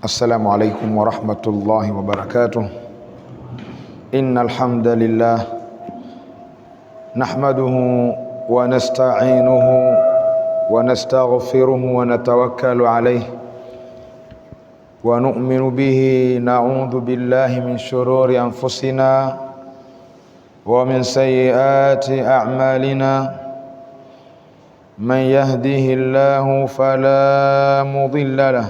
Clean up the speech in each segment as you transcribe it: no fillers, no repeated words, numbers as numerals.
السلام عليكم ورحمة الله وبركاته. إن الحمد لله نحمده ونستعينه ونستغفره ونتوكل عليه ونؤمن به. نعوذ بالله من شرور أنفسنا ومن سيئات أعمالنا. من يهده الله فلا مضل له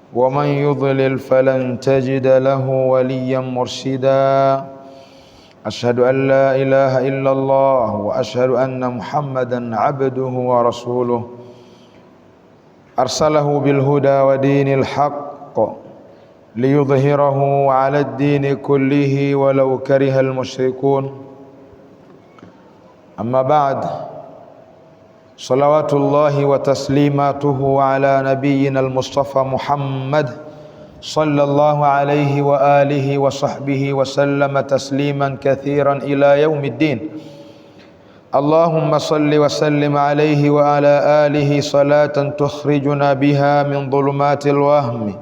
ومن يضلل فلن تجد له وليا مرشدا. أشهد أن لا إله إلا الله وأشهد أن محمدا عبده ورسوله أرسله بالهدى ودين الحق ليظهره على الدين كله ولو كره المشركون. أما بعد، صلوات الله وتسليماته على نبينا المصطفى محمد صلى الله عليه وآله وصحبه وسلم تسليما كثيرا إلى يوم الدين. اللهم صل وسلم عليه وعلى آله صلاة تخرجنا بها من ظلمات الوهم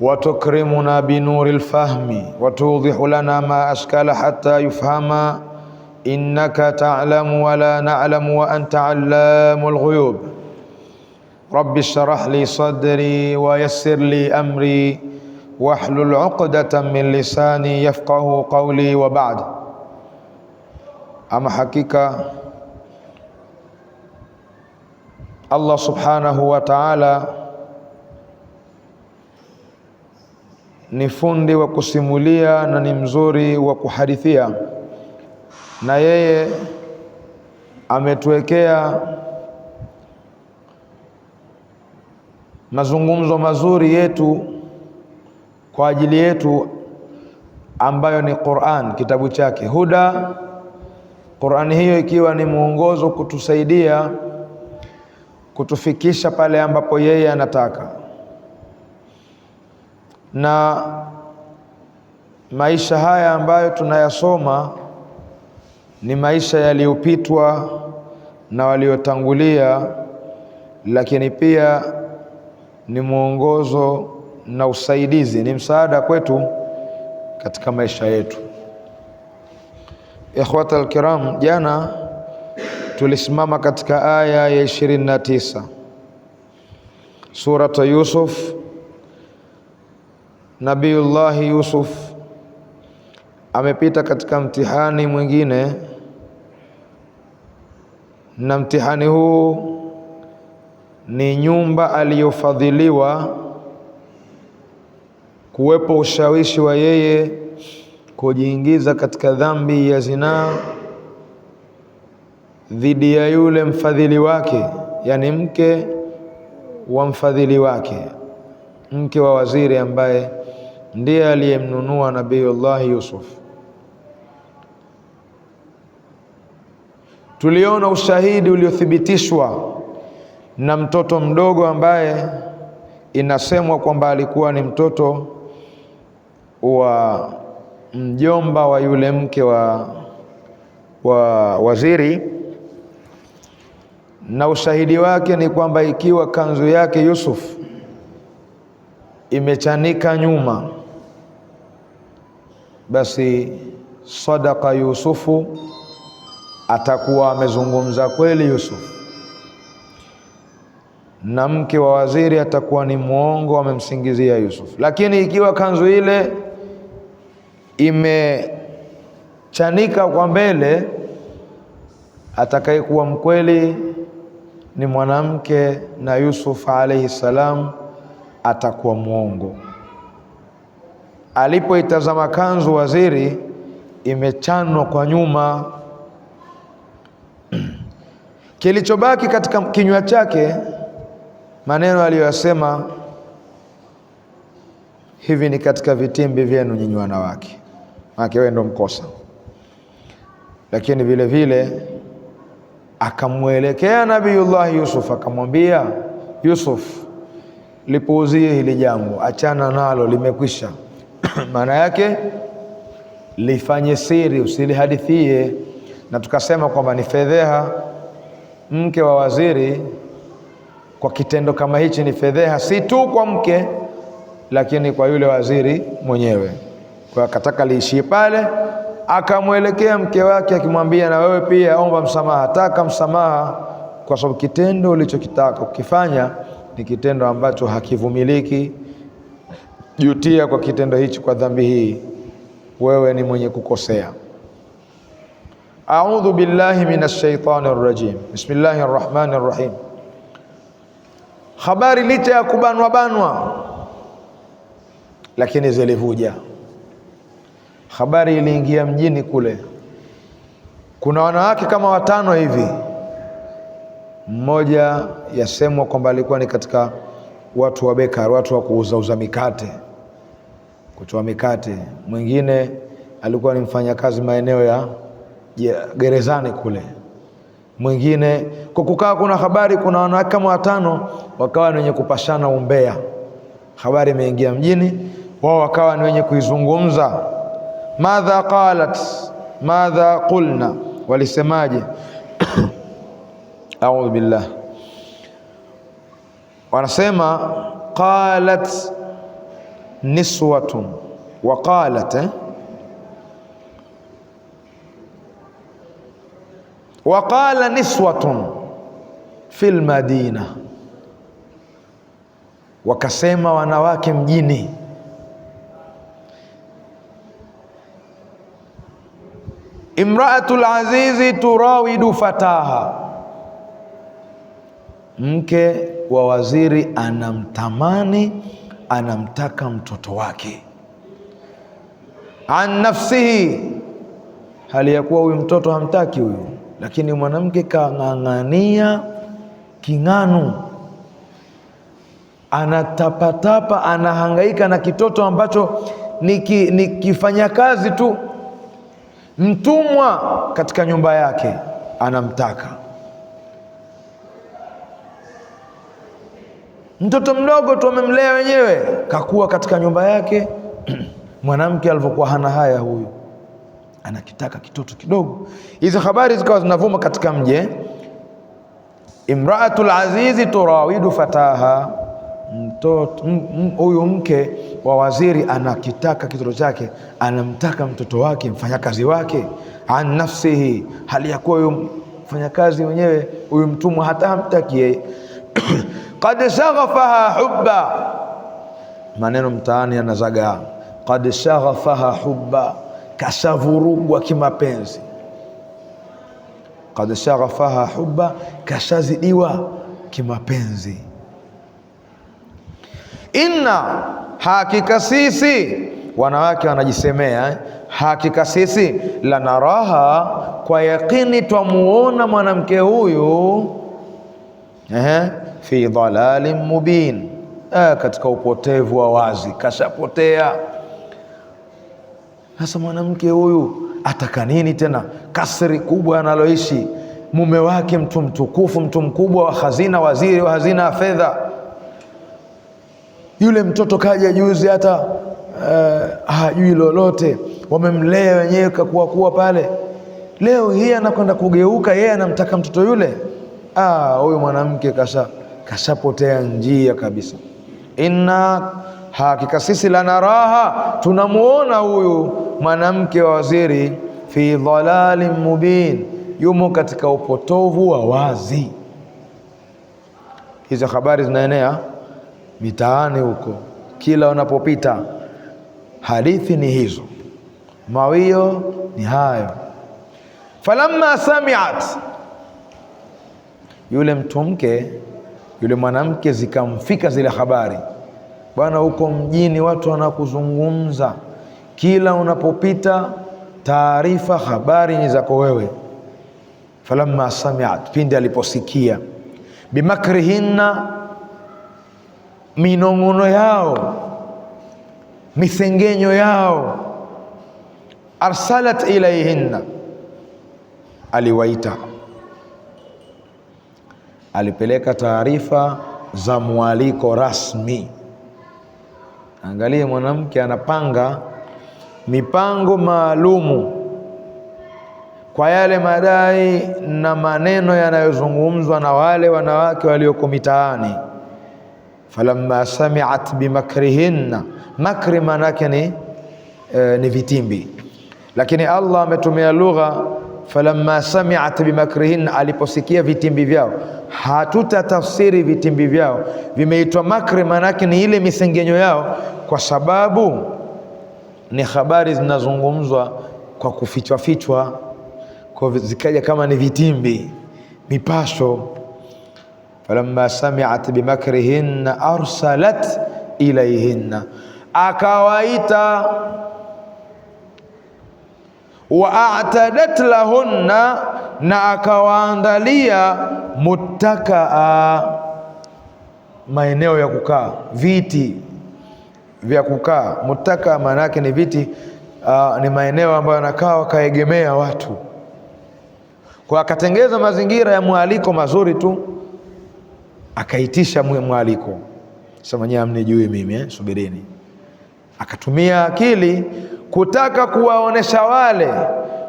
وتكرمنا بنور الفهم وتوضح لنا ما أشكال حتى يفهم. إنك تعلم ولا نعلم وأنت علام الغيوب. رب اشرح لي صدري ويسر لي أمري واحلل عقدة من لساني يفقه قولي. وبعد، أما حقيقة Allah subhanahu wa ta'ala ni fundi wa kusimulia na ni mzuri wa kuhadithia, na yeye ametuwekea mazungumzo mazuri yetu kwa ajili yetu, ambayo ni Qur'an, kitabu chake Huda. Qur'an hiyo ikiwa ni mwongozo kutusaidia kutufikisha pale ambapo yeye anataka, na maisha haya ambayo tunayasoma ni maisha yaliyopitwa na waliotangulia, lakini pia ni mwongozo na usaidizi, ni msaada kwetu katika maisha yetu. Ikhwata alkiram, jana tulisimama katika aya ya 29 surata Yusuf. Nabiyullahi Yusuf amepita katika mtihani mwingine, na mtihani huu ni nyumba aliyofadhiliwa, kuwepo ushawishi wa yeye kujiingiza katika dhambi ya zinaa dhidi ya yule mfadhili wake, yani mke wa mfadhili wake, mke wa waziri ambaye ndiye aliyemnunua Nabiyullahi Yusuf. Tuliona ushahidi uliothibitishwa na mtoto mdogo ambaye inasemwa kwamba alikuwa ni mtoto wa mjomba wa yule mke wa waziri, na ushahidi wake ni kwamba ikiwa kanzu yake Yusuf imechanika nyuma, basi sadaka Yusufu, atakuwa amezungumza kweli Yusuf, na mke wa waziri atakuwa ni muongo, amemsingizia Yusuf. Lakini ikiwa kanzu ile imechanika kwa mbele, atakayekuwa mkweli ni mwanamke, na Yusuf alayhi salam atakuwa muongo. Alipoitazama kanzu waziri imechanwa kwa nyuma, kilichobaki katika kinywa chake maneno aliyosema, hivi ni katika vitimbi vyenu nyinyi wanawake, maana wewe ndo mkosa. Lakini vile vile akamwelekea Nabiyullah Yusuf akamwambia, Yusuf, lipuuzie hili jambo, achana nalo, limekwisha. Maana yake lifanye siri, usilihadithie. Na tukasema kwamba ni fedheha mke wa waziri kwa kitendo kama hichi, ni fedheha si tu kwa mke lakini kwa yule waziri mwenyewe. Kwa akataka liishie pale, akamwelekea mke wake akimwambia, na wewe pia omba msamaha, taka msamaha, kwa sababu kitendo ulichokitaka ukifanya ni kitendo ambacho hakivumiliki. Jutia kwa kitendo hichi, kwa dhambi hii, wewe ni mwenye kukosea. A'udhu billahi minash shaitani rrajim. Bismillahir rahmanir rahim. Habari licha ya kubanwa, lakini zilivuja. Habari iliingia mjini kule. Kuna wanawake kama 5 hivi. Mmoja yasemwa kwamba alikuwa ni katika watu wa bekari, watu wa kuuza mikate, kutoa mikate. Mwingine alikuwa ni mfanyakazi maeneo ya gerezani kule. Mwingine kukaa, kuna habari, kuna wanawake kama 5 wakawa ni wenye kupashana umbea. Habari imeingia mjini, wao wakawa ni wenye kuizungumza. Madha qalat, madha qulna, walisemaje? A'udhu billah. Wanasema qalat niswatun wa qalat wa qala niswatun fil madina, wakasema wanawake mjini. Imraatul azizi turawidu fataha, mke wa waziri anamtamani, anamtaka mtoto wake. An nafsihi, hali ya kuwa huyu mtoto hamtaki huyu, lakini mwanamke kang'ang'ania king'anu, anatapatapa, anahangaika na kitoto ambacho ni kifanya kazi tu, mtumwa katika nyumba yake, anamtaka. Mtoto mdogo tu, amemlea wenyewe, kakuwa katika nyumba yake. Mwanamke alivyokuwa hana haya, huyu anakitaka kitoto kidogo. Hizo habari zikawa zinavuma katika mje. Imraatul azizi turawidu fataha, mtoto huyu mke wa waziri anakitaka kitoto chake, anamtaka mtoto wake, mfanyakazi wake. An nafsihi, hali ya kuwa huyu mfanyakazi mwenyewe, huyu mtumwa, hata hamtaki yeye. Qad shaghafaha hubba, maneno mtaani yanazagaa. Qad shaghafaha hubba, kashavurugwa kimapenzi. Qad shaghafaha hubba, kashazidiwa kimapenzi. Inna, hakika sisi, wanawake wanajisemea, hakika sisi, lanaraha, kwa yakini twamuona mwanamke huyu, fi dhalalin mubin, katika upotevu wa wazi, kashapotea. Sasa mwanamke huyu ataka nini tena? Kasri kubwa analoishi, mume wake mtu mtukufu, mtu mkubwa wa hazina, waziri wa hazina ya fedha. Yule mtoto kaja juzi, hata hajui lolote, wamemlea wenyewe kakuwa pale. Leo hii anakwenda kugeuka, yeye anamtaka mtoto yule. Huyu mwanamke kashapotea njia kabisa. Inna, hakika sisi, lanaraha, tunamuona huyu mwanamke wa waziri, fi dhalalin mubin, yumo katika upotovu wa wazi. Hizo habari zinaenea mitaani huko, kila unapopita hadithi ni hizo, mawio ni hayo. Falamma sami'at, yule mtumke, yule mwanamke, zikamfika zile habari. Bwana, huko mjini watu wanakuzungumza, kila unapopita taarifa, habari ni zako wewe. Falamma sami'at, pindi aliposikia, bimakrihinna, minong'ono yao, misengenyo yao, arsalat ilayhinna, aliwaita, alipeleka taarifa za mwaliko rasmi. Angalia, mwanamke anapanga mipango maalumu kwa yale madai na maneno yanayozungumzwa na wale wanawake walioko mitaani. falamma sami'at bimakrihinna, makri manake ni vitimbi, lakini Allah ametumia lugha falamma sami'at bimakrihinna, aliposikia vitimbi vyao. Hatuta tafsiri vitimbi vyao, vimeitwa makri manake ni ile misengenyo yao, kwa sababu ni habari zinazungumzwa kwa kufichwa fichwa, kwa zikaja kama ni vitimbi, mipasho. Falamma sami'at bimakrihinna arsalat ilayhinna, akawaita. Wa a'tadat lahunna, na akawaandalia muttakaa, maeneo ya kukaa, viti vya kukaa. Muttakaa maana yake ni viti, ni maeneo ambayo anakaa wakaegemea watu, kwa akatengeza mazingira ya mwaliko mazuri tu, akaitisha mwaliko. Sema nyinyi hamnijui mimi, subirini. Akatumia akili kutaka kuwaonesha wale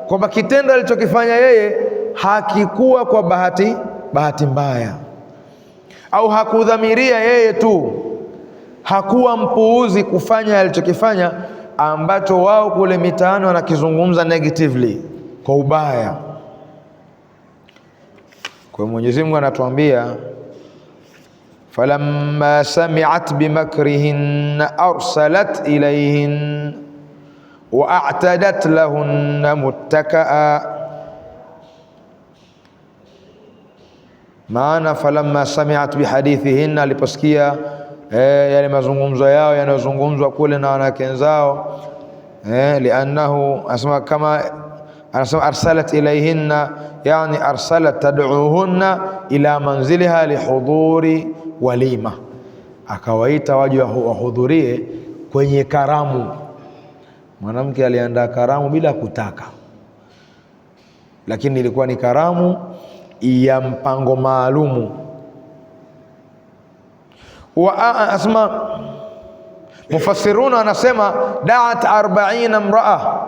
kwamba kitendo alichokifanya yeye hakikuwa kwa bahati mbaya, au hakudhamiria yeye tu, hakuwa mpuuzi kufanya alichokifanya, ambacho wao kule mitaani wanakizungumza negatively, kwa ubaya. Kwa Mwenyezi Mungu anatuambia falamma sami'at bimakrihinna arsalat ilayhin wa a'tadat lahunna muttakaa. Maana falamma sami'at bihadithihinna, aliposikia yale mazungumzo yao yanayozungumzwa kule na wanawake zao, liannahu asma kama anasema arsalat ilayhinna, yani arsalat tad'uhunna ila manziliha lihuduri walima, akawaita waje wahudhurie kwenye karamu. Mwanamke aliandaa karamu bila kutaka, lakini ilikuwa ni karamu ya mpango maalumu. Wa asma mufassiruna anasema da'at 40 imra'a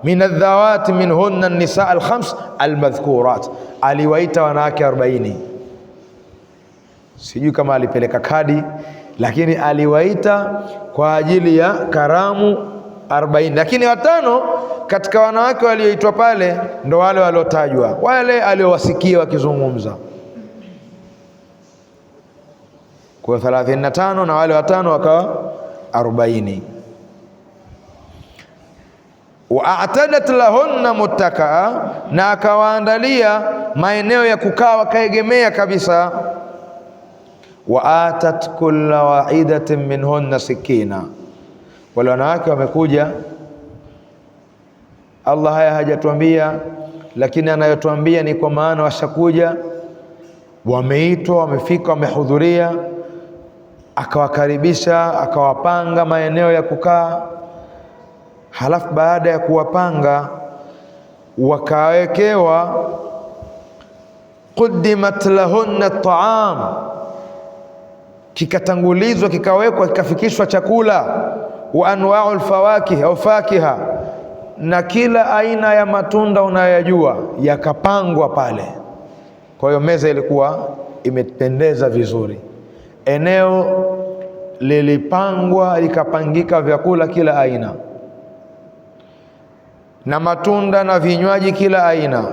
min adhawati minhunna an-nisa al-khams al-madhkurat, aliwaita wanawake 40. Sijui kama alipeleka kadi, lakini aliwaita kwa ajili ya karamu 40. Lakini 5 katika wanawake walioitwa pale ndo wale waliotajwa, wale aliowasikia wakizungumza. Kwa 35 na wale 5 wakawa 40. Wa a'tadat lahunna muttakaa, na akawaandalia maeneo ya kukaa wakaegemea kabisa. Wa atat kulla wahidatin minhunna sikina, wale wanawake wamekuja. Allah haya hajatuambia, lakini anayotuambia ni kwa maana washakuja, wameitwa, wamefika, wamehudhuria, akawakaribisha, akawapanga maeneo ya kukaa. Halafu baada ya kuwapanga wakawekewa quddimat lahunna at-ta'am, kikatangulizwa, kikawekwa, kikafikishwa chakula. Wa anwa'ul fawakih au fakiha, na kila aina ya matunda unayojua yakapangwa pale. Kwa hiyo meza ilikuwa imependeza vizuri, eneo lilipangwa likapangika vyakula kila aina na matunda na vinywaji kila aina.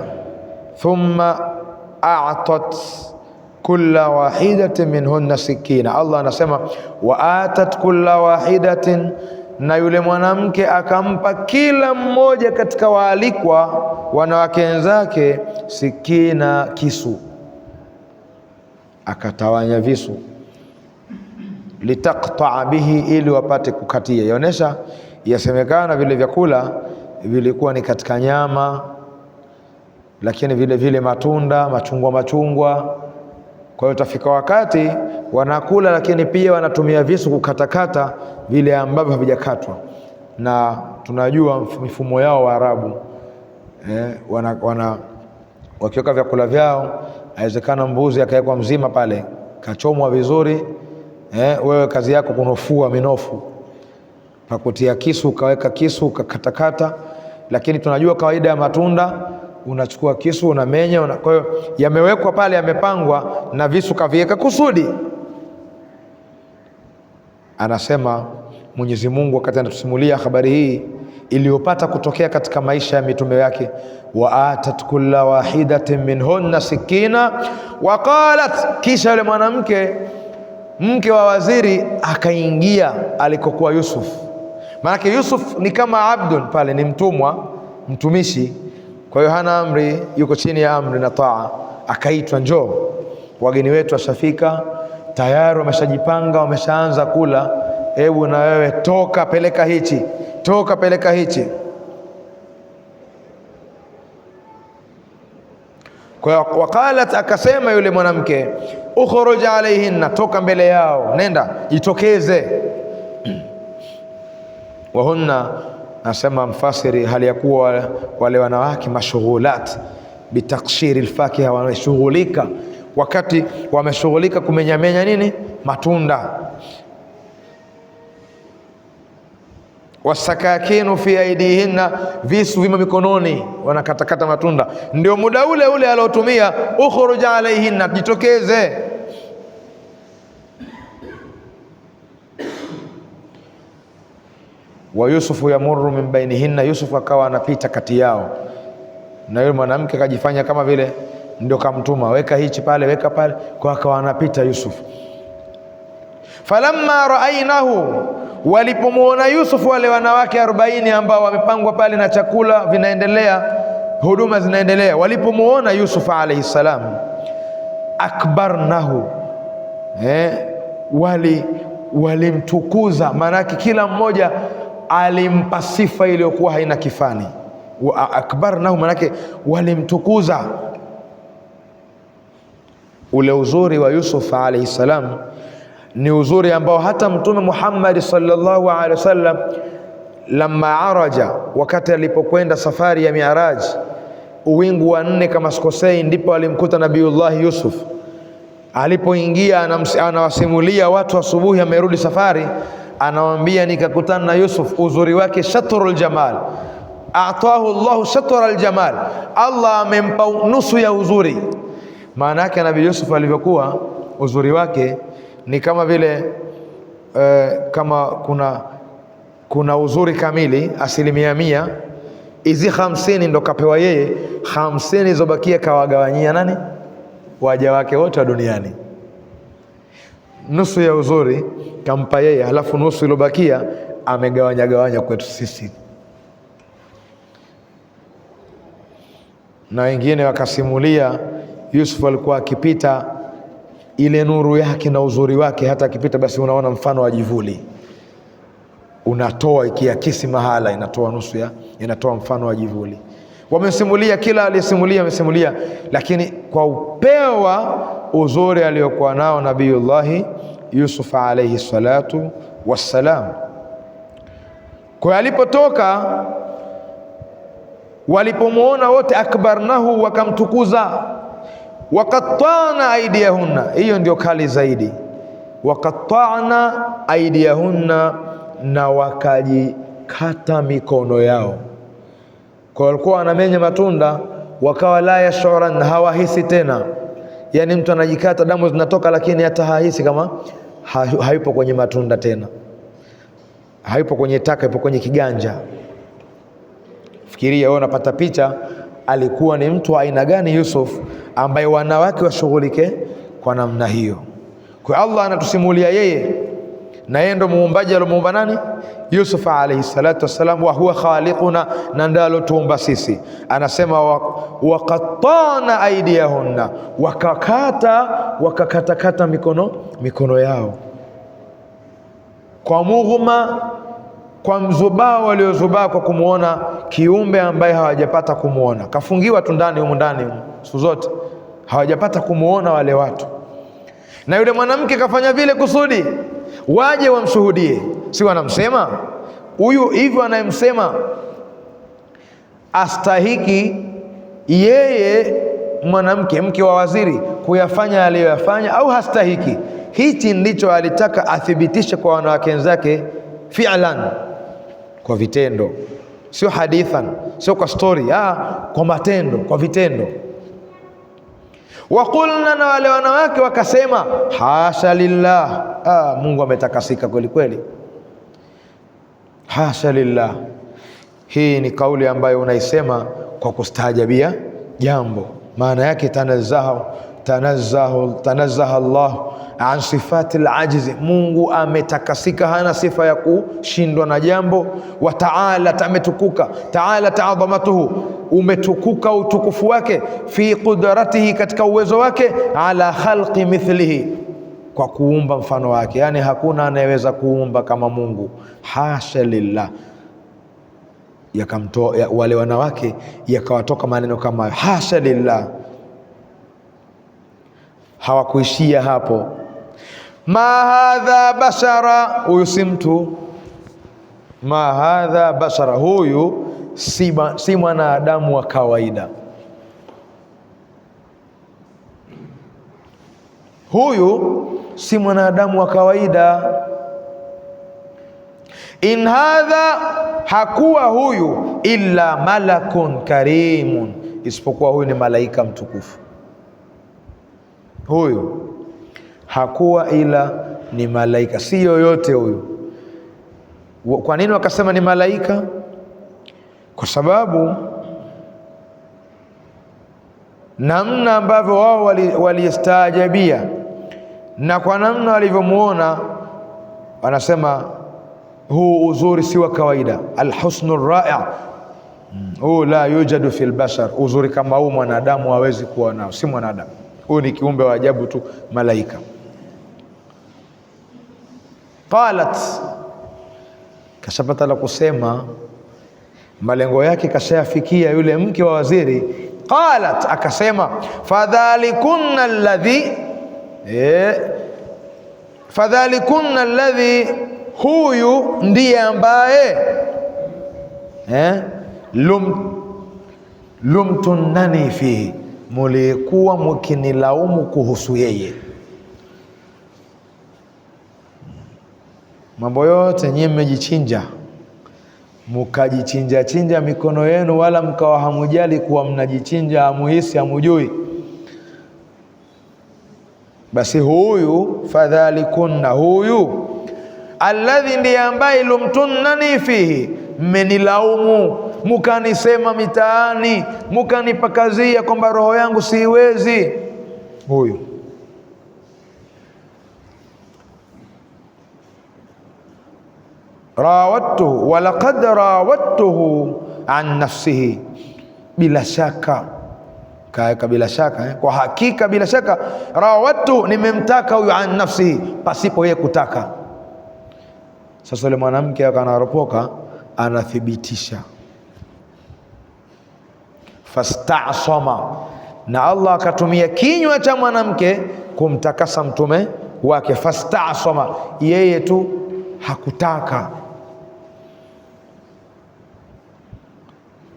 Thumma a'tat kulla wahidatin minhunna sikina, Allah anasema wa atat kulla wahidatin, na yule mwanamke akampa kila mmoja katika waalikwa wanawake wenzake sikina, kisu, akatawanya visu, litaqta'a bihi, ili wapate kukatia. Yaonesha, yasemekana vile vyakula vilikuwa ni katika nyama, lakini vile vile matunda, machungwa. Kwa hiyo tafika wakati wanakula, lakini pia wanatumia visu kukatakata vile ambavyo havijakatwa. Na tunajua mifumo yao wa Arabu, wakiweka vyakula vyao, haiwezekana mbuzi akawekwa mzima pale, kachomwa vizuri. Wewe kazi yako kunofua minofu, pakutia kisu, ukaweka kisu ukakatakata. Lakini tunajua kawaida ya matunda, unachukua kisu unamenya, kwa hiyo yamewekwa pale, yamepangwa na visu kaviweka kusudi. Anasema Mwenyezi Mungu wakati anatusimulia habari hii iliyopata kutokea katika maisha ya mitume yake, wa atat kulla wahidatin minhunna sikina wa qalat, kisha yule mwanamke mke wa waziri akaingia alikokuwa Yusuf. Maana Yusuf ni kama abdun pale, ni mtumwa, mtumishi, kwa hiyo hana amri, yuko chini ya amri na taa. Akaitwa, njoo, wageni wetu washafika tayari, wameshajipanga, wameshaanza kula, hebu na wewe toka peleka hichi, toka peleka hichi. Kwa waqalat, akasema yule mwanamke, ukhruj alaihinna, toka mbele yao, nenda jitokeze. Wahunna, nasema mfasiri, hali ya kuwa wale wanawake mashughulat bitakshiri alfakiha, wameshughulika, wakati wameshughulika kumenyamenya nini, matunda. Wasakakinu fi aidihinna, visu vimo mikononi, wanakatakata matunda. Ndio muda ule ule aliotumia ukhruj alaihinna, jitokeze. Wa Yusufu yamurru min bainihinna, Yusuf akawa anapita kati yao, na yule mwanamke akajifanya kama vile ndio kamtuma, weka hichi pale, weka pale, kwa akawa anapita Yusuf. Falamma raainahu, walipomuona Yusuf wale wanawake 40 ambao wamepangwa pale na chakula vinaendelea, huduma zinaendelea, walipomuona Yusuf alayhi salam, akbarnahu, walimtukuza. Maanake kila mmoja alimpa sifa iliyokuwa haina kifani. Akbarnahu maanake walimtukuza. Ule uzuri wa Yusuf alayhi salam ni uzuri ambao hata Mtume Muhammad sallallahu alaihi wasallam lamma araja, wakati alipokwenda safari ya Mi'raj, uwingu wa 4 kama sikosei, ndipo alimkuta Nabiullah Yusuf. Alipoingia anawasimulia watu asubuhi, amerudi safari, anawaambia nikakutana na Yusuf, uzuri wake shatrul jamal, atahu Allahu shatrul jamal, Allah amempa nusu ya uzuri. Maana yake Nabii Yusuf alivyokuwa, uzuri wake ni kama vile kama kuna uzuri kamili 100%, hizi 50 ndo kapewa yeye, 50 zobakia kawagawanyia nani? Waja wake wote wa duniani. Nusu ya uzuri kampa yeye, halafu nusu ilobakia amegawanya kwetu sisi. Na wengine wakasimulia Yusuf alikuwa akipita, ile nuru yake na uzuri wake, hata akipita basi unaona mfano wa jivuli unatoa, ikiakisi mahala inatoa nusu ya, inatoa mfano wa jivuli. Wamesimulia, kila aliyesimulia amesimulia, lakini kwa upeo wa uzuri aliyokuwa nao Nabiyullahi Yusuf alayhi salatu wassalam. Kwa alipotoka, walipomuona wote, akbarnahu, wakamtukuza. Waqatta'na aydiyahunna, hiyo ndio kali zaidi. Waqatta'na aydiyahunna, na wakajikata mikono yao. Kwa walikuwa wanamenya matunda, wakawa la yashuran, hawahisi tena. Yani mtu anajikata, damu zinatoka, lakini hata hahisi kama hayupo kwenye matunda tena, hayupo kwenye taka, yupo kwenye kiganja. Fikiria wewe, unapata picha alikuwa ni mtu wa aina gani Yusuf, ambaye wanawake washughulike kwa namna hiyo. Kwa Allah anatusimulia yeye, na yeye ndo muumbaji. Alomuumba nani? Yusuf alayhi salatu wassalam, wa huwa khaliquna, na ndo alotuumba sisi. Anasema waqatta'na aydiyahunna, wakakatakata mikono yao, kwa mughma, kwa mzubao waliozubaa, kwa kumuona kiumbe ambaye hawajapata kumuona. Kafungiwa tu ndani humu ndani siku zote, hawajapata kumuona wale watu. Na yule mwanamke kafanya vile kusudi waje wamshuhudie, si wanamsema huyu hivyo, anayemsema astahiki yeye mwanamke, mke wa waziri, kuyafanya aliyoyafanya au hastahiki? Hichi ndicho alitaka athibitishe kwa wanawake wenzake, fi'lan, kwa vitendo, sio hadithan, sio kwa story, kwa matendo, kwa vitendo. Waqulna, na wale wanawake wakasema hasha lillah, Mungu ametakasika kweli kweli, hasha lillah. Hii ni kauli ambayo unaisema kwa kustaajabia jambo. Maana yake tanazzaha Allah an sifati al-ajzi, Mungu ametakasika, hana sifa ya kushindwa na jambo. Wa ta'ala, ametukuka, ta'ala ta'dhamatuhu, umetukuka utukufu wake, fi qudratihi, katika uwezo wake, ala khalqi mithlihi, kwa kuumba mfano wake. Yani hakuna anayeweza kuumba kama Mungu, hasha lillah. Yakamtoa wale wanawake, yakawatoka maneno kama hasha lillah. Hawakuishia hapo, ma hadha bashara, huyu si mtu, ma hadha bashara, huyu si mwanadamu wa kawaida, huyu si mwanadamu wa kawaida. In hadha, hakuwa huyu, illa malakun karimun, isipokuwa huyu ni malaika mtukufu. Huyu hakuwa ila ni malaika, si yoyote huyu. Kwa nini wakasema ni malaika? Kwa sababu namna ambavyo wao walistaajabia na kwa namna walivyomuona, wanasema huu uzuri si wa kawaida, alhusnu ra'i, huu la yujadu fil bashar, uzuri kama huu mwanadamu hawezi kuwa nao, si mwanadamu, huyu ni kiumbe wa ajabu tu, malaika. Qalat, kashapata la kusema, malengo yake kashayafikia yule mke wa waziri. Qalat, akasema fadhalikunna alladhi, huyu ndiye ambaye lumtunani fihi, mulikuwa mkinilaumu kuhusu yeye. Mambo yote nyinyi mmejichinja, mukajichinja mikono yenu, wala mkawa hamujali kuwa mnajichinja, hamuhisi, hamujui. Basi huyu fadhalikunna, huyu alladhi, ndiye ambaye lumtunani fihi, mmenilaumu, mukanisema mitaani, mukanipakazia kwamba roho yangu siwezi. Huyu rawattuhu walaqad rawattuhu an nafsihi, bila shaka kaeka, bila shaka kwa hakika, bila shaka, rawattuhu, nimemtaka huyu, an nafsihi, pasipo yeye kutaka. Sasa yule mwanamke akanaropoka, anathibitisha fastasama, na Allah akatumia kinywa cha mwanamke kumtakasa mtume wake. Fastasama, yeye tu hakutaka.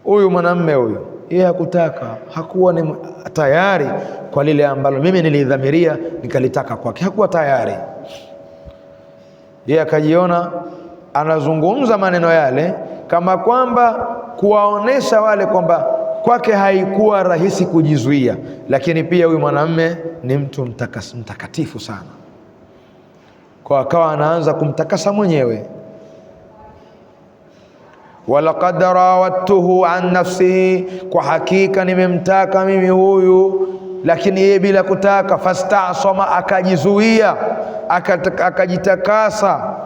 Huyu mwanamme huyu, yeye hakutaka, hakuwa ni tayari kwa lile ambalo mimi nilidhamiria nikalitaka kwake, hakuwa tayari. Yeye akajiona anazungumza maneno yale kama kwamba kuwaonesha wale kwamba kwake haikuwa rahisi kujizuia, lakini pia huyu mwanamme ni mtu mtakatifu sana, kwa akawa anaanza kumtakasa mwenyewe. Walaqad rawattuhu an nafsihi, kwa hakika nimemtaka mimi huyu, lakini yeye bila kutaka. Fastasama, akajizuia, akajitakasa,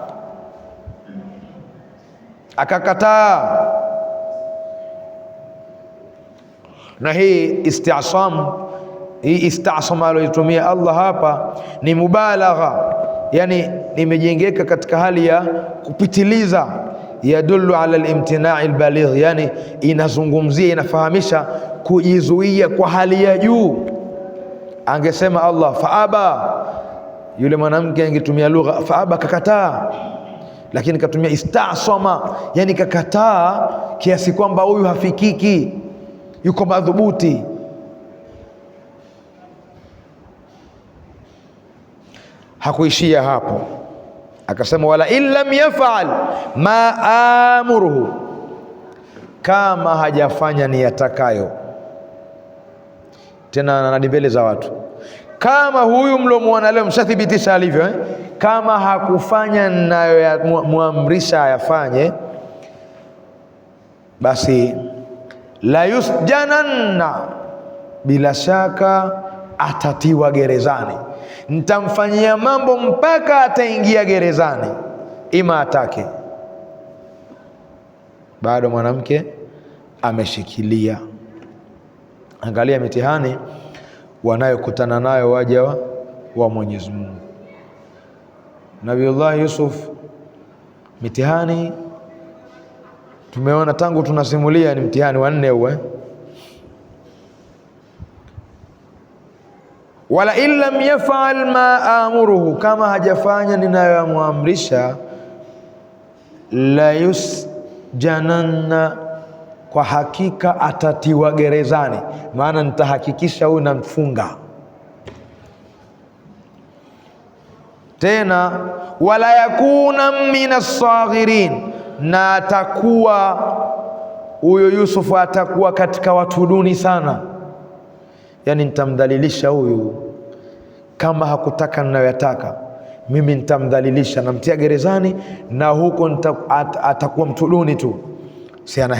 akakataa. Na hii istasama aliyotumia Allah hapa ni mubalagha, yani imejengeka katika hali ya kupitiliza. Yadullu ala al-imtina'i al-baligh, yani inazungumzia, inafahamisha kujizuia kwa hali ya juu. Angesema Allah faaba, yule mwanamke angetumia lugha faaba, kakataa, lakini katumia istasama, yani kakataa kiasi kwamba huyu hafikiki, yuko madhubuti. Hakuishia hapo, akasema wala in lam yaf'al ma amuruhu, kama hajafanya niyatakayo. tena anadi mbele za watu. Kama huyu mlomwona leo mshathibitisha alivyo kama hakufanya ninayomuamrisha ayafanye, basi la yusjananna, bila shaka atatiwa gerezani. Nitamfanyia mambo mpaka ataingia gerezani, ima atake. Bado mwanamke ameshikilia. Angalia mitihani wanayokutana nayo waja wa Mwenyezi Mungu. Nabiullah Yusuf, mitihani tumeona tangu tunasimulia ni mtihani wa 4 huo. Wala illam yaf'al ma amuruhu, kama hajafanya ninayoamrisha, la yusjananna, kwa hakika atatiwa gerezani. Maana nitahakikisha huyu namfunga tena. Wala yakuna minas saghirin, na atakuwa huyo Yusuf atakuwa katika watu duni sana. Yani nitamdhalilisha huyu, kama hakutaka ninayoyataka mimi nitamdhalilisha, namtia gerezani, na huko atakuwa mtu duni tu. Si ana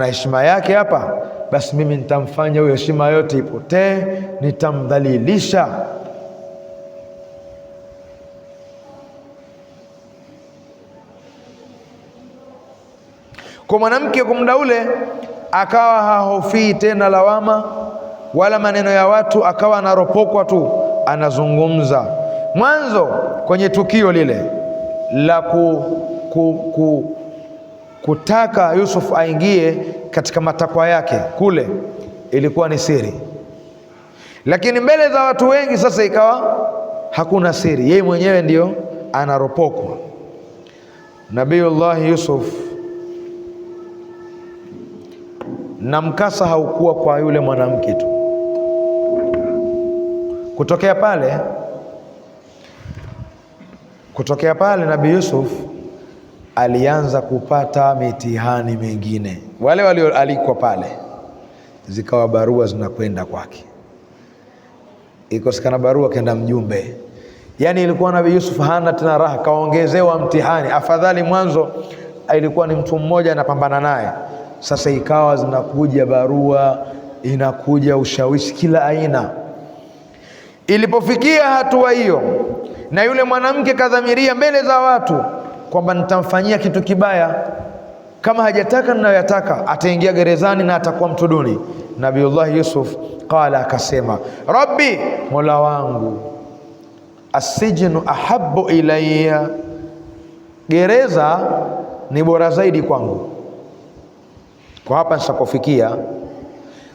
heshima yake hapa, basi mimi nitamfanya huyo heshima yote ipotee, nitamdhalilisha. Kwa mwanamke kwa muda ule akawa hahofii tena lawama wala maneno ya watu, akawa anaropokwa tu, anazungumza. Mwanzo kwenye tukio lile la kutaka Yusuf aingie katika matakwa yake kule, ilikuwa ni siri, lakini mbele za watu wengi sasa ikawa hakuna siri, yeye mwenyewe ndio anaropokwa. Nabiullah Yusuf, na mkasa haukuwa kwa yule mwanamke tu. Kutokea pale Nabii Yusuf alianza kupata mitihani mingine. Wale walioalikwa pale, zikawa barua zinakwenda kwake, ikosekana barua kenda mjumbe. Yani ilikuwa Nabii Yusuf hana tena raha, kaongezewa mtihani. Afadhali mwanzo ilikuwa ni mtu mmoja anapambana naye, sasa ikawa zinakuja barua, inakuja ushawishi kila aina. Ilipofikia hatua hiyo, na yule mwanamke kadhamiria mbele za watu kwamba nitamfanyia kitu kibaya, kama hajataka ninayoyataka ataingia gerezani na atakuwa mtu duni. Nabiullah Yusuf qala, akasema, Rabbi, mola wangu, asijnu ahabbu ilayya, gereza ni bora zaidi kwangu. Kwa hapa nishakofikia,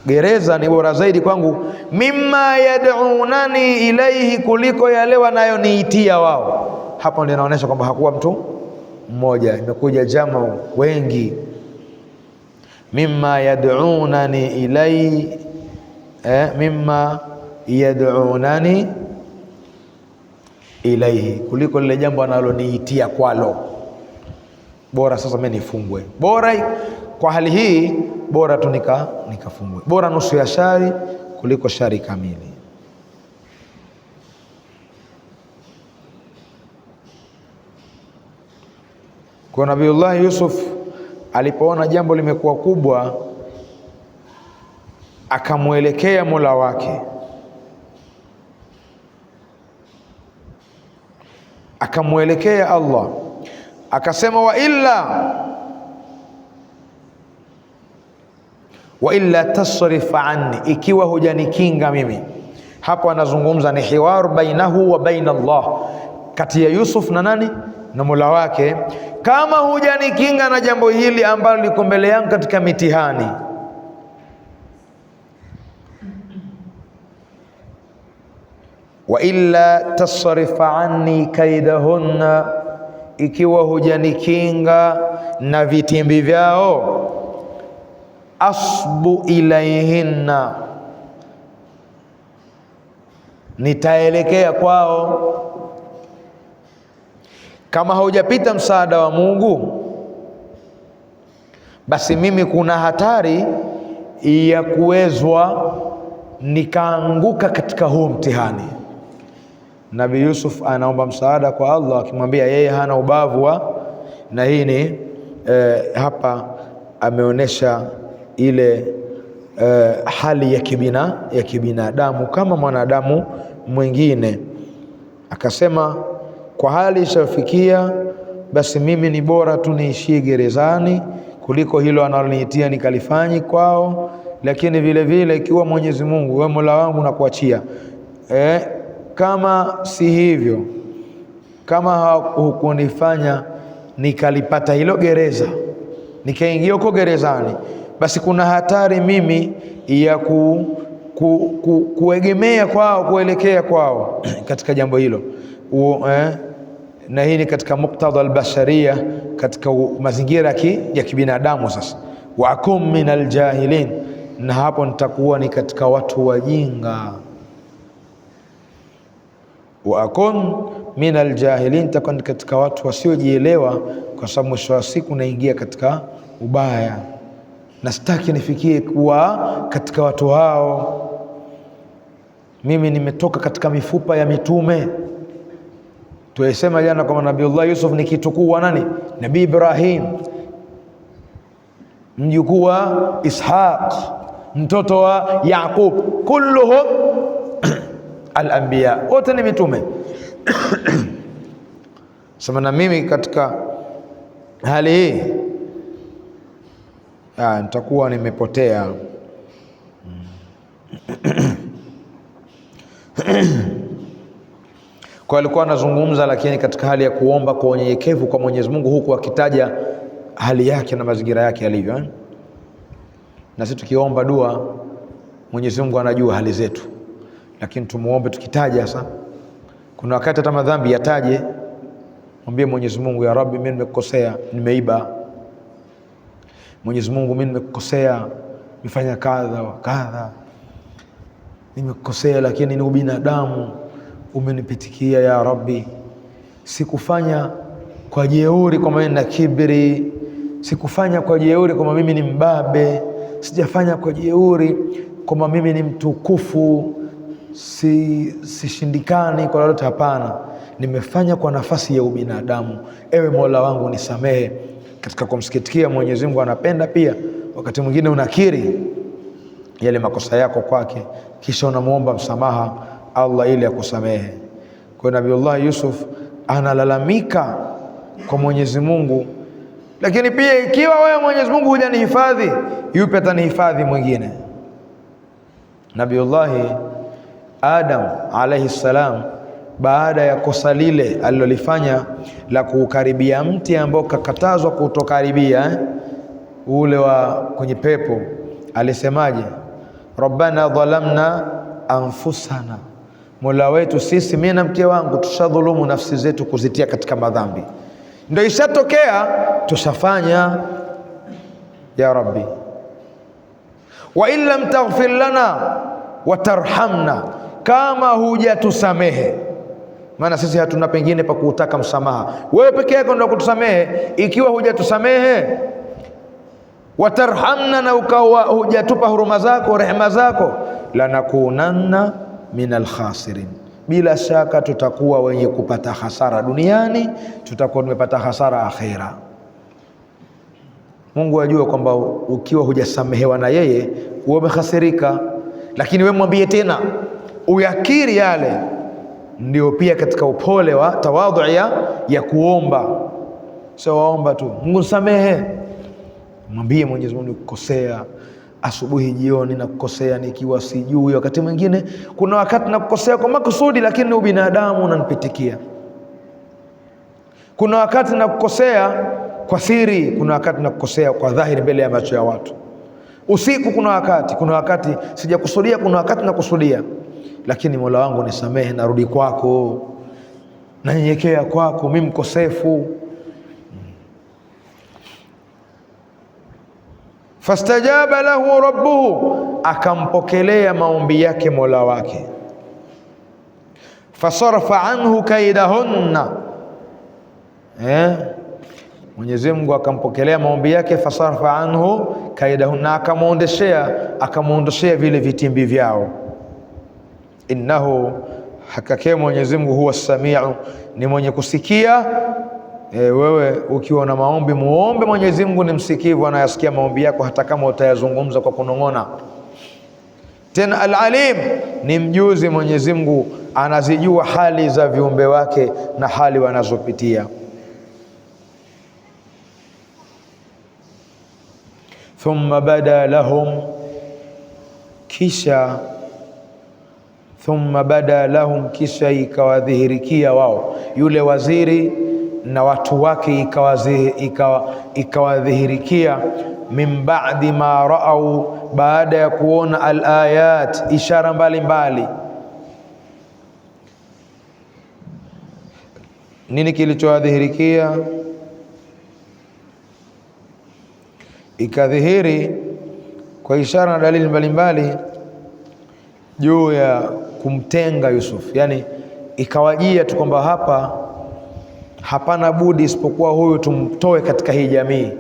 gereza ni bora zaidi kwangu, mimma yad'unani ilaihi, kuliko yale wanayoniitia wao. Hapo ndio inaonyesha kwamba hakuwa mtu mmoja, imekuja jamaa wengi. Mimma yad'unani ilaihi, mimma yad'unani ilaihi, kuliko lile jambo analoniitia kwalo. Bora sasa mimi nifungwe, bora kwa hali hii, bora tu nikafungwe, bora nusu ya shari kuliko shari kamili. Kwa Nabiullah Yusuf alipoona jambo limekuwa kubwa, akamwelekea Mola wake, akamwelekea Allah, akasema, wa illa tasrif anni, ikiwa hujanikinga mimi. Hapo anazungumza ni hiwar bainahu wa baina Allah, kati ya Yusuf na nani? Na Mola wake. Kama hujanikinga na jambo hili ambalo liko mbele yangu katika mitihani, wa illa tasrif anni kaidahunna, ikiwa hujanikinga na vitimbi vyao, asbu ilaihinna, nitaelekea kwao. Kama haujapita msaada wa Mungu, basi mimi kuna hatari ya kuwezwa, nikaanguka katika huu mtihani. Nabii Yusuf anaomba msaada kwa Allah, akimwambia yeye hana ubavu wa, na hii ni hapa ameonyesha ile hali ya kibinadamu kama mwanadamu mwingine. Akasema kwa hali ishafikia, basi mimi ni bora tu niishie gerezani kuliko hilo analoniitia nikalifanyi kwao. Lakini vile vile ikiwa Mwenyezi Mungu, wewe Mola wangu nakuachia, kama si hivyo, kama hukunifanya nikalipata hilo gereza, nikaingia huko gerezani, basi kuna hatari mimi ya kuegemea kwao, kuelekea kwao katika jambo hilo. Na hii ni katika muktadha albasharia, katika mazingira ya kibinadamu. Sasa wa akum min aljahilin, na hapo nitakuwa ni katika watu wajinga. Wa akum min aljahilin, nitakuwa ni katika watu wasiojielewa, kwa sababu mwisho wa siku naingia katika ubaya, na sitaki nifikie kuwa katika watu hao. Mimi nimetoka katika mifupa ya mitume. Tulisema jana kwamba Nabiullah Yusuf ni kitukuu wa nani? Nabii Ibrahim, mjukuu wa Ishaq, mtoto wa Yaqub. Kulluhum al-anbiya, wote ni mitume. Sema na mimi katika hali hii nitakuwa nimepotea. Kwa alikuwa anazungumza, lakini katika hali ya kuomba kwa unyenyekevu kwa Mwenyezi Mungu, huku akitaja hali yake na mazingira yake yalivyo. Na sisi tukiomba dua, Mwenyezi Mungu anajua hali zetu, lakini tumuombe tukitaja. Sasa kuna wakati hata madhambi yataje, mwambie Mwenyezi Mungu, ya Rabbi, mimi nimekukosea, nimeiba. Mwenyezi Mungu, mimi nimekukosea, nimefanya kadha wa kadha, nimekukosea, lakini ni ubinadamu umenipitikia ya Rabbi. Sikufanya kwa jeuri kwamba mimi na kibri, sikufanya kwa jeuri kwamba mimi ni mbabe, sijafanya kwa jeuri kwamba mimi ni mtukufu, sishindikani kwa lolote. Hapana, nimefanya kwa nafasi ya ubinadamu. Ewe Mola wangu nisamehe. Katika kumsikitikia Mwenyezi Mungu anapenda pia wakati mwingine unakiri yale makosa yako kwake, kisha unamuomba msamaha Allah ili akusamehe. Kwa Nabiullah Yusuf analalamika kwa Mwenyezi Mungu, lakini pia ikiwa wewe Mwenyezi Mungu hujanihifadhi, yupi atanihifadhi mwingine? Nabiullah Adam alayhi salam, baada ya kosa lile alilolifanya la kukaribia mti ambao kakatazwa kutokaribia, ule wa kwenye pepo, alisemaje? Rabbana dhalamna anfusana, Mola wetu sisi, mimi na mke wangu tushadhulumu nafsi zetu kuzitia katika madhambi. Ndio ishatokea, tushafanya. Ya Rabbi, wa in lam taghfir lana wa tarhamna, kama hujatusamehe, maana sisi hatuna pengine pa kuutaka msamaha, wewe peke yako ndio kutusamehe. Ikiwa hujatusamehe, watarhamna, na ukawa hujatupa huruma zako, rehema zako, lanakunanna minal khasirin, bila shaka tutakuwa wenye kupata hasara duniani, tutakuwa tumepata hasara akhera. Mungu ajua kwamba ukiwa hujasamehewa na yeye wewe umehasirika, lakini wewe mwambie tena, uyakiri yale. Ndio pia katika upole wa tawadhu ya kuomba. Sio waomba tu Mungu samehe, mwambie Mwenyezi Mungu nikukosea asubuhi, jioni, na kukosea nikiwa sijui. Wakati mwingine kuna wakati nakukosea kwa makusudi, lakini ubinadamu unanipitikia. Kuna wakati nakukosea kwa siri, kuna wakati nakukosea kwa dhahiri mbele ya macho ya watu. Usiku kuna wakati sijakusudia, kuna wakati nakusudia, lakini Mola wangu nisamehe, narudi kwako, nanyenyekea kwako, mimi mkosefu. Fastajaba lahu rabbuhu, akampokelea maombi yake Mola wake. Fasarfa anhu kaidahunna, Mwenyezi Mungu akampokelea maombi yake, fasarfa anhu kaidahu, na akamuondoshea vile vitimbi vyao. Innahu, hakika Mwenyezi Mungu huwa samiu, ni mwenye kusikia. Wewe ukiwa na maombi muombe Mwenyezi Mungu, ni msikivu, anayasikia maombi yako hata kama utayazungumza kwa kunong'ona. Tena al-alim, ni mjuzi. Mwenyezi Mungu anazijua hali za viumbe wake na hali wanazopitia. Thumma bada lahum, kisha ikawadhihirikia wao, yule waziri na watu wake ikawadhihirikia, min ba'di ma ra'au, baada ya kuona al-ayat, ishara mbalimbali. Nini kilichowadhihirikia? Ikadhihiri kwa ishara na dalili mbalimbali juu ya kumtenga Yusuf. Yani ikawajia tu kwamba hapana budi isipokuwa huyu tumtoe katika hii jamii,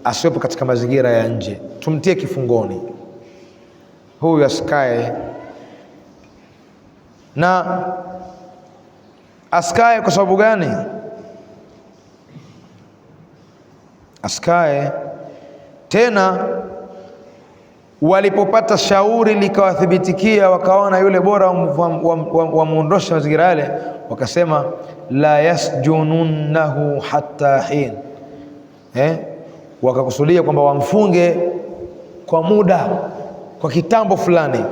asiwepo katika mazingira ya nje, tumtie kifungoni, huyu asikae. Na asikae kwa sababu gani? Asikae tena, walipopata shauri likawathibitikia, wakaona yule bora wamuondoshe mazingira yale, wakasema la yasjununnahu hatta hin, wakakusudia kwamba wamfunge kwa muda, kwa kitambo fulani,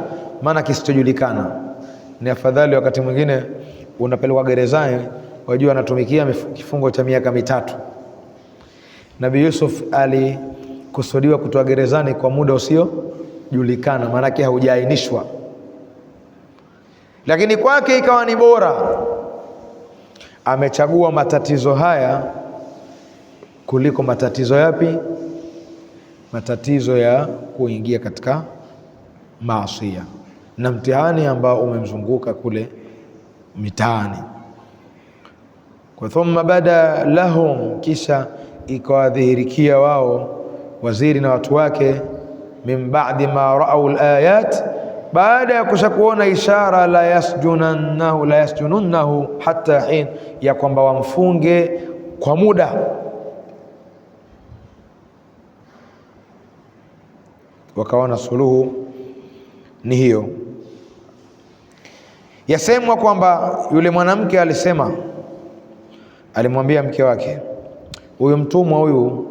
maana kisichojulikana. Ni afadhali wakati mwingine unapelekwa gerezani, wajua anatumikia kifungo cha miaka 3. Nabii Yusuf alikusudiwa kutoa gerezani kwa muda usiojulikana, maana yake haujaainishwa, lakini kwake ikawa ni bora. Amechagua matatizo haya kuliko matatizo yapi? Matatizo ya kuingia katika maasiya na mtihani ambao umemzunguka kule mitaani. Kwa thumma bada lahum, kisha ikawadhihirikia wao waziri na watu wake, min ba'di ma ra'au al-ayat, baada ya kushakuona ishara, la yasjununnahu hatta hin, ya kwamba wamfunge kwa muda. Wakaona suluhu ni hiyo. Yasemwa kwamba yule mwanamke alimwambia mke wake, huyu mtumwa huyu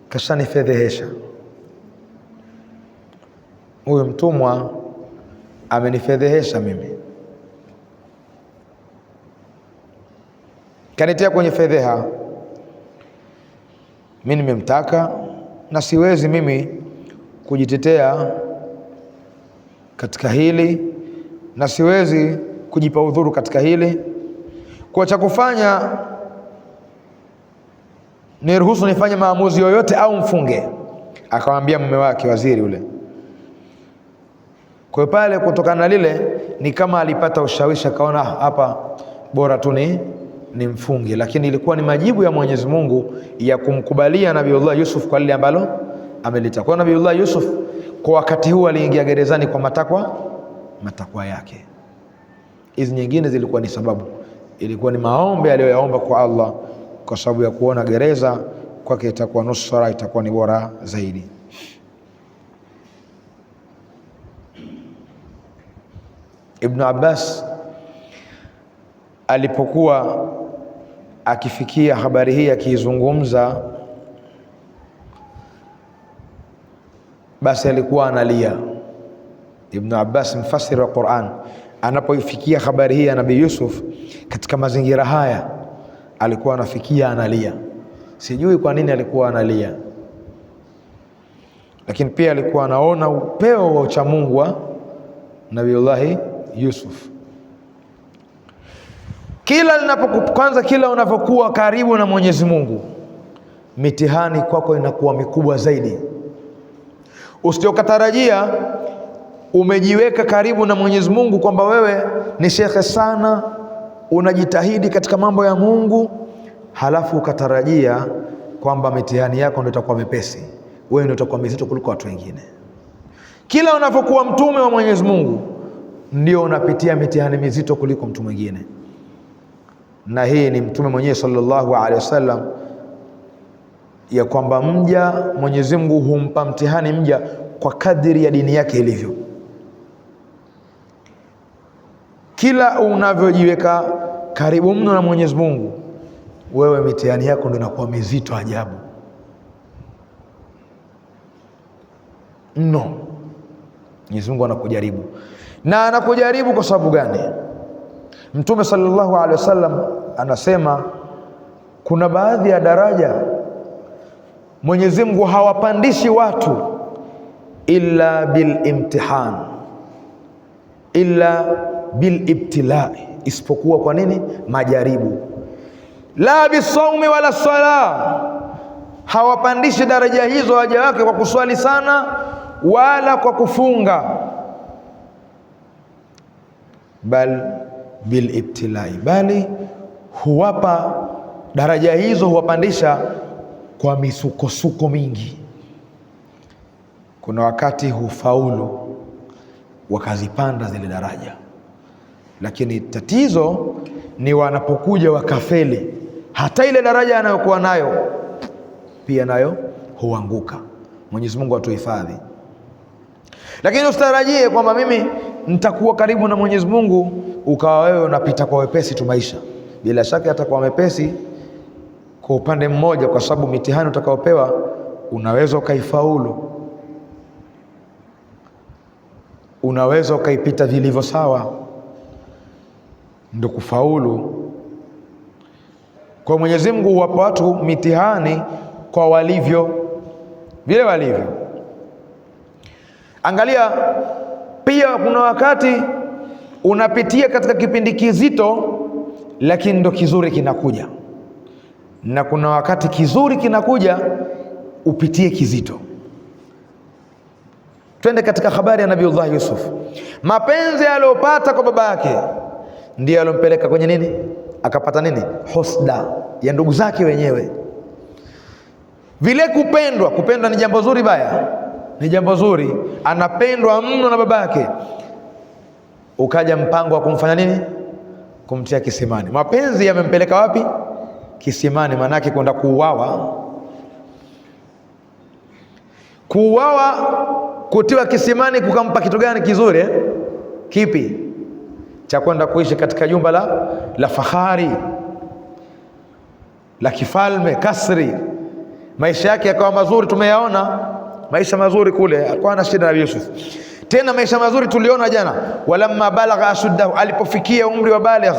kashanifedhehesha, huyu mtumwa amenifedhehesha mimi, kanitia kwenye fedheha. Mimi nimemtaka na siwezi mimi kujitetea katika hili, na siwezi kujipa udhuru katika hili. Kwa cha kufanya, niruhusu nifanye maamuzi yoyote au mfunge. Akamwambia mume wake waziri ule. Kwa pale, kutokana na lile, ni kama alipata ushawishi, akaona hapa bora tu ni mfunge. Lakini ilikuwa ni majibu ya Mwenyezi Mungu ya kumkubalia Nabiullah Yusuf kwa lile ambalo amelita. Kwa Nabiullah Yusuf kwa wakati huu aliingia gerezani kwa matakwa yake. Hizi nyingine zilikuwa ni sababu, ilikuwa ni maombi aliyoyaomba kwa Allah, kwa sababu ya kuona gereza kwake itakuwa nusra, itakuwa ni bora zaidi. Ibn Abbas alipokuwa akifikia habari hii akizungumza, basi alikuwa analia. Ibn Abbas mfasiri wa Qur'an, anapoifikia habari hii ya Nabii Yusuf katika mazingira haya, alikuwa anafikia analia. Sijui kwa nini alikuwa analia, lakini pia alikuwa anaona upeo wa uchamungu wa Nabiullahi Yusuf. Kila unapokuwa karibu na Mwenyezi Mungu, mitihani kwako inakuwa mikubwa zaidi. Usiokatarajia umejiweka karibu na Mwenyezi Mungu kwamba wewe ni shekhe sana, unajitahidi katika mambo ya Mungu, halafu ukatarajia kwamba mitihani yako ndio itakuwa mepesi, wewe ndio utakuwa mzito kuliko watu wengine. Kila unapokuwa mtume wa Mwenyezi Mungu ndio unapitia mitihani mizito kuliko mtu mwingine, na hii ni mtume mwenyewe sallallahu alaihi wasallam, ya kwamba mja Mwenyezi Mungu humpa mtihani mja kwa kadiri ya dini yake ilivyo. Kila unavyojiweka karibu mno na Mwenyezi Mungu, wewe mitihani yako ndio inakuwa mizito ajabu mno. Mwenyezi Mungu anakujaribu, na anakujaribu kwa sababu gani? Mtume sallallahu alaihi wasallam anasema kuna baadhi ya daraja Mwenyezi Mungu hawapandishi watu illa bil imtihan, illa bil ibtila, isipokuwa kwa nini? Majaribu. La bisaumi wala sala, hawapandishi daraja hizo waja wake kwa kuswali sana wala kwa kufunga, bal bil ibtilai, bali huwapa daraja hizo, huwapandisha kwa misukosuko mingi. Kuna wakati hufaulu wakazipanda zile daraja, lakini tatizo ni wanapokuja wakafeli, hata ile daraja anayokuwa nayo pia nayo huanguka. Mwenyezi Mungu atuhifadhi. Lakini usitarajie kwamba mimi nitakuwa karibu na Mwenyezi Mungu ukawa wewe unapita kwa wepesi tu maisha. Bila shaka atakuwa mepesi kwa upande mmoja, kwa sababu mitihani utakaopewa unaweza ukaifaulu, unaweza ukaipita vilivyo sawa, ndio kufaulu. Kwa Mwenyezi Mungu huwapa watu mitihani kwa walivyo, vile walivyo. Angalia pia, kuna wakati unapitia katika kipindi kizito, lakini ndo kizuri kinakuja, na kuna wakati kizuri kinakuja upitie kizito. Twende katika habari ya Nabiullah Yusuf. Mapenzi aliyopata kwa baba yake ndiyo alompeleka kwenye nini? Akapata nini? Husda ya ndugu zake wenyewe. Vile kupendwa ni jambo zuri, baya ni jambo zuri, anapendwa mno na babake, ukaja mpango wa kumfanya nini? Kumtia kisimani. Mapenzi yamempeleka wapi? Kisimani, manake kwenda kuuawa. Kutiwa kisimani kukampa kitu gani kizuri Kipi? Cha kwenda kuishi katika jumba la fahari la kifalme, kasri. Maisha yake yakawa mazuri, tumeyaona maisha mazuri kule, alikuwa na shida na Yusuf. Tena maisha mazuri tuliona jana, walamma balagha ashuddahu, alipofikia umri wa baligh,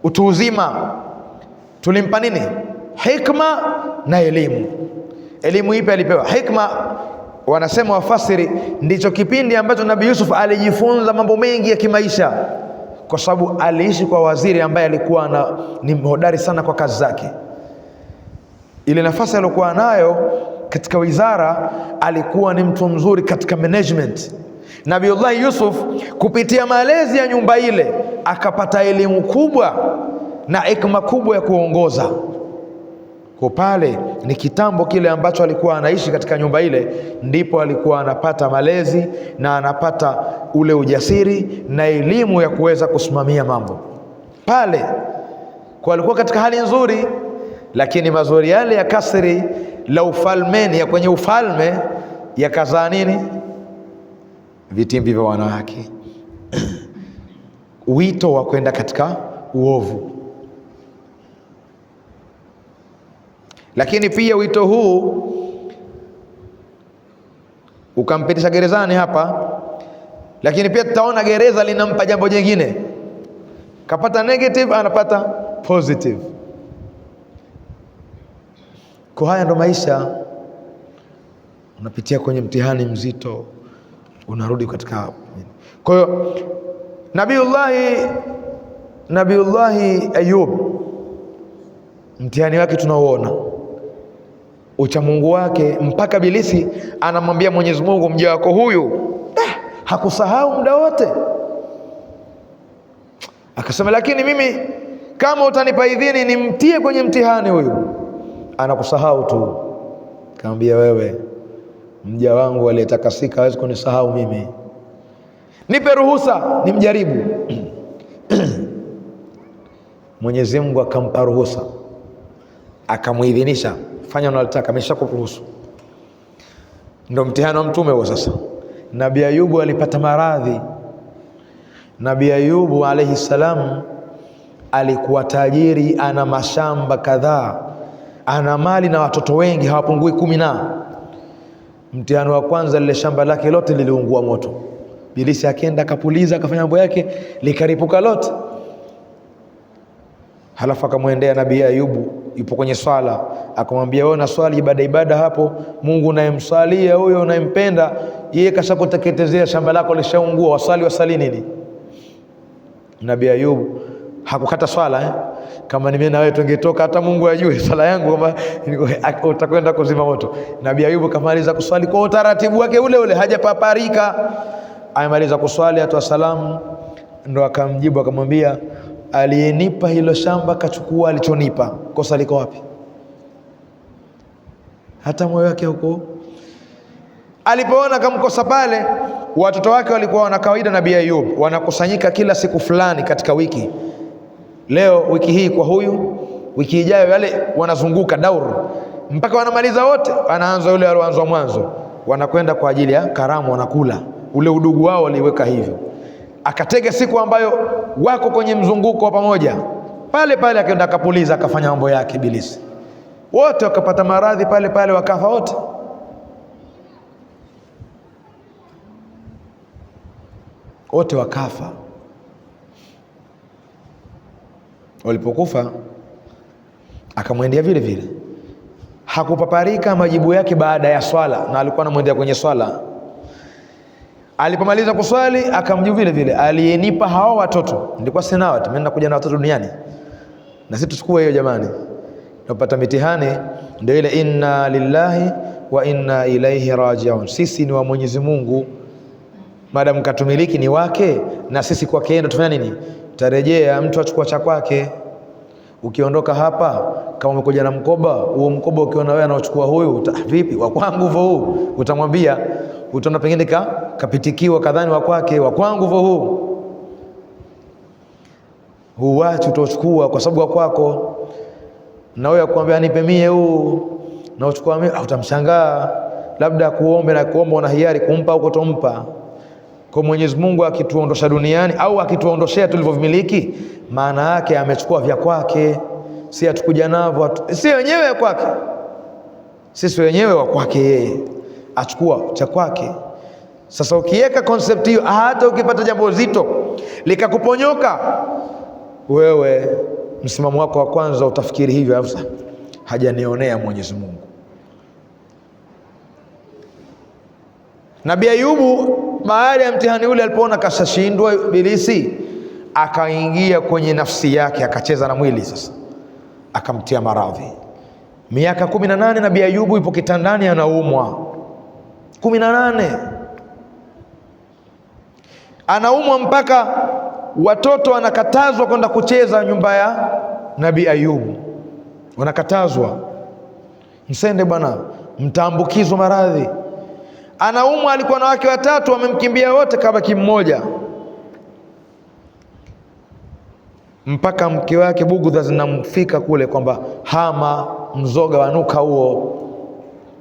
utu uzima, tulimpa nini? Hikma na elimu. Elimu ipi alipewa? Hikma. Wanasema wafasiri, ndicho kipindi ambacho Nabii Yusuf alijifunza mambo mengi ya kimaisha, kwa sababu aliishi kwa waziri ambaye alikuwa ni hodari sana kwa kazi zake. Ile nafasi aliyokuwa nayo katika wizara, alikuwa ni mtu mzuri katika management. Nabiullah Yusuf kupitia malezi ya nyumba ile akapata elimu kubwa na hikma kubwa ya kuongoza. Kwa pale ni kitambo kile ambacho alikuwa anaishi katika nyumba ile, ndipo alikuwa anapata malezi na anapata ule ujasiri na elimu ya kuweza kusimamia mambo pale. Kwa alikuwa katika hali nzuri, lakini mazuri yale ya kasri la ufalmeni, ya kwenye ufalme, yakazaa nini? Vitimbi vya wanawake wito wa kwenda katika uovu. Lakini pia wito huu ukampitisha gerezani hapa, lakini pia tutaona gereza linampa jambo jingine, kapata negative, anapata positive. Kwa haya ndo maisha, unapitia kwenye mtihani mzito, unarudi katika. Kwa hiyo Nabiullahi Ayub, mtihani wake tunauona, uchamungu wake, mpaka Ibilisi anamwambia Mwenyezi Mungu, mja wako huyu hakusahau muda wote. Akasema, lakini mimi kama utanipa idhini nimtie kwenye mtihani huyu, anakusahau tu. Kaambia, wewe mja wangu aliyetakasika hawezi kunisahau mimi, nipe ruhusa nimjaribu. Mwenyezi Mungu akampa ruhusa, akamuidhinisha, fanya unalotaka, ameshakuruhusu. Ndio mtihani wa mtume huo. Sasa Nabii Ayubu alipata maradhi. Nabii Ayubu alayhi salam alikuwa tajiri, ana mashamba kadhaa, ana mali na watoto wengi hawapungui 10. Mtihani wa kwanza, lile shamba lake lote liliungua moto. Ibilisi akaenda akapuliza, akafanya mambo yake, likaripuka lote. Halafu akamwendea Nabii Ayubu, yupo kwenye swala, akamwambia, wewe unaswali ibada hapo, Mungu unayemswalia huyo unayempenda yeye kashakuteketezea, shamba lako lishaungua, wasali nini? Nabii Ayubu hakukata swala Kama mimi na wewe tungetoka, hata Mungu ajue swala yangu kama utakwenda kuzima moto. Nabii Ayubu kamaliza kuswali kwa utaratibu wake ule ule, hajapaparika. Amemaliza kuswali, atoa salamu, ndo akamjibu akamwambia, aliyenipa hilo shamba kachukua alichonipa, kosa liko wapi? Hata moyo wake huko. Alipoona kamkosa pale, watoto wake walikuwa wana kawaida, Nabii Ayubu wanakusanyika kila siku fulani katika wiki. Leo wiki hii kwa huyu, wiki ijayo yale, wanazunguka dauru mpaka wanamaliza wote. Anaanza yule aliyoanza mwanzo, wanakwenda kwa ajili ya karamu, wanakula. Ule udugu wao waliweka hivyo. Akatega siku ambayo wako kwenye mzunguko wa pamoja, pale pale akaenda akapuliza, akafanya mambo yake Ibilisi. Wote wakapata maradhi pale pale, wakafa wote. Wote wakafa. Walipokufa akamwendea vile vile, hakupaparika majibu yake baada ya swala, na alikuwa anamwendea kwenye swala. Alipomaliza kuswali akamjibu vile vile, aliyenipa hao watoto, nilikuwa sina watu, mimi nakuja na watoto duniani. Na sisi tuchukue hiyo jamani, tunapata mitihani ndio ile, inna lillahi wa inna ilaihi rajiun. Sisi ni wa Mwenyezi Mungu, maadamu katumiliki ni wake, na sisi kwake ndio tufanya nini? Tarejea. Mtu achukua cha kwake. Ukiondoka hapa, kama umekuja na mkoba, huo mkoba ukiona wewe anaochukua huyu, vipi wa kwangu huu, utamwambia, utaona pengine kapitikiwa kadhani wa kwake, wa kwangu huu, huachi utochukua kwa sababu wa kwako. Na wewe akwambia nipe mie huu, na uchukua mie, utamshangaa, labda kuombe na kuomba una hiari kumpa au kutompa. Kwa Mwenyezi Mungu akituondosha duniani au akituondoshea tulivyomiliki, maana yake amechukua vya kwake, si atukuja navyo, si wenyewe kwake, sisi wenyewe wa kwake yeye, achukua cha kwake. Sasa ukiweka concept hiyo, hata ukipata jambo zito likakuponyoka, wewe msimamo wako wa kwanza utafikiri hivyo, afsa hajanionea Mwenyezi Mungu. Nabii Ayubu baada ya mtihani ule, alipoona kashashindwa Ibilisi, akaingia kwenye nafsi yake, akacheza na mwili sasa, akamtia maradhi. Miaka 18 Nabii Ayubu ipo kitandani, anaumwa 18, anaumwa mpaka watoto wanakatazwa kwenda kucheza nyumba ya Nabii Ayubu, wanakatazwa, msende bwana, mtaambukizwa maradhi. Anaumwa, alikuwa na wake 3, wamemkimbia wote, kabaki mmoja, mpaka mke wake bugudha zinamfika kule kwamba hama, mzoga wanuka huo,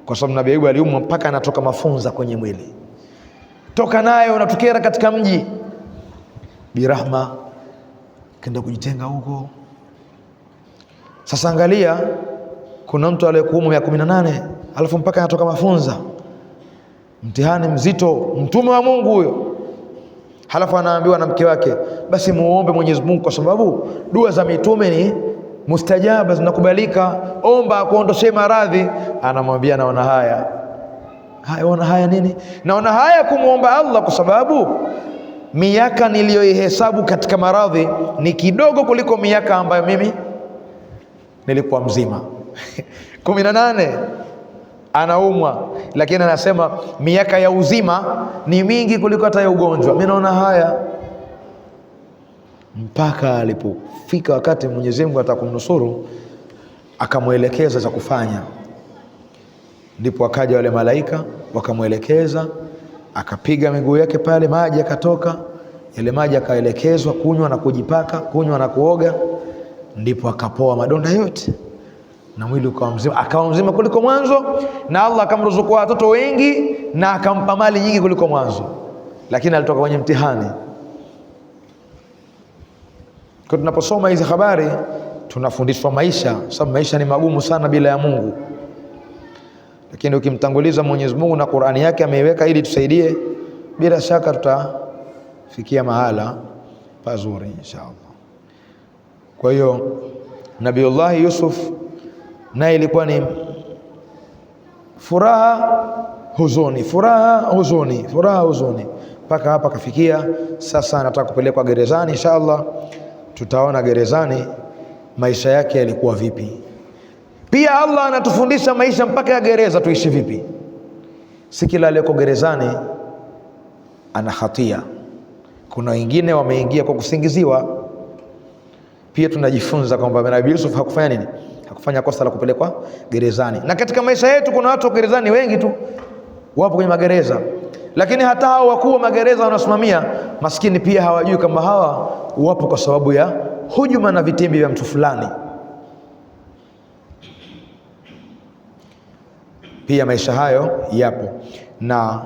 kwa sababu Nabii Ayubu aliumwa mpaka anatoka mafunza kwenye mwili. Toka naye, unatukera katika mji. Birahma kenda kujitenga huko. Sasa angalia, kuna mtu aliyekuumwa miaka 18 alafu mpaka anatoka mafunza, mtihani mzito, mtume wa Mungu huyo. Halafu anaambiwa na mke wake, basi muombe Mwenyezi Mungu, kwa sababu dua za mitume ni mustajaba, zinakubalika, omba akuondoshe maradhi. Anamwambia, naona haya. Ona haya nini? Naona haya kumuomba Allah, kwa sababu miaka niliyoihesabu katika maradhi ni kidogo kuliko miaka ambayo mimi nilikuwa mzima. 18 anaumwa, lakini anasema miaka ya uzima ni mingi kuliko hata ya ugonjwa. Mimi naona haya. Mpaka alipofika wakati Mwenyezi Mungu atakumnusuru, akamwelekeza za kufanya. Ndipo akaja wale malaika wakamwelekeza, akapiga miguu yake pale, maji yakatoka. Yale maji akaelekezwa kunywa na kujipaka, kunywa na kuoga, ndipo akapoa madonda yote na mwili ukawa mzima, akawa mzima kuliko mwanzo, na Allah akamruzuku watoto wengi na akampa mali nyingi kuliko mwanzo, lakini alitoka kwenye mtihani. Kwa tunaposoma hizi habari tunafundishwa maisha, sababu maisha ni magumu sana bila ya Mungu, lakini ukimtanguliza Mwenyezi Mungu na Qur'ani yake ameiweka ili tusaidie, bila shaka tutafikia mahala pazuri inshallah. Kwa hiyo Nabiullah Yusuf naye ilikuwa ni furaha huzuni, furaha huzuni, furaha huzuni, mpaka hapa kafikia. Sasa anataka kupelekwa gerezani. Inshallah tutaona gerezani maisha yake yalikuwa vipi. Pia Allah anatufundisha maisha mpaka ya gereza tuishi vipi. Si kila aliyeko gerezani ana hatia, kuna wengine wameingia kwa kusingiziwa. Pia tunajifunza kwamba Nabii Yusuf hakufanya nini? Hakufanya kosa la kupelekwa gerezani. Na katika maisha yetu kuna watu wa gerezani wengi tu wapo kwenye magereza, lakini hata hao wakuu wa magereza wanasimamia, maskini pia hawajui kama hawa wapo kwa sababu ya hujuma na vitimbi vya mtu fulani. Pia maisha hayo yapo na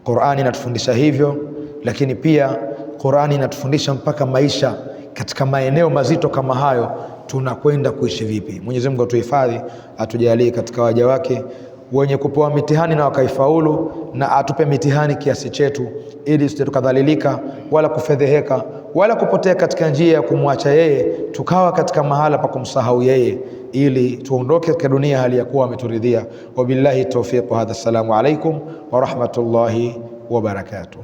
Qur'ani inatufundisha hivyo, lakini pia Qur'ani inatufundisha mpaka maisha katika maeneo mazito kama hayo tunakwenda kuishi vipi. Mwenyezi Mungu atuhifadhi, atujalie katika waja wake wenye kupewa mitihani na wakaifaulu, na atupe mitihani kiasi chetu, ili tusije tukadhalilika wala kufedheheka wala kupotea katika njia ya kumwacha yeye, tukawa katika mahala pa kumsahau yeye, ili tuondoke katika dunia hali ya kuwa ameturidhia. Wabillahi tawfiq. Hadha, assalamu alaikum wa rahmatullahi wa barakatuh.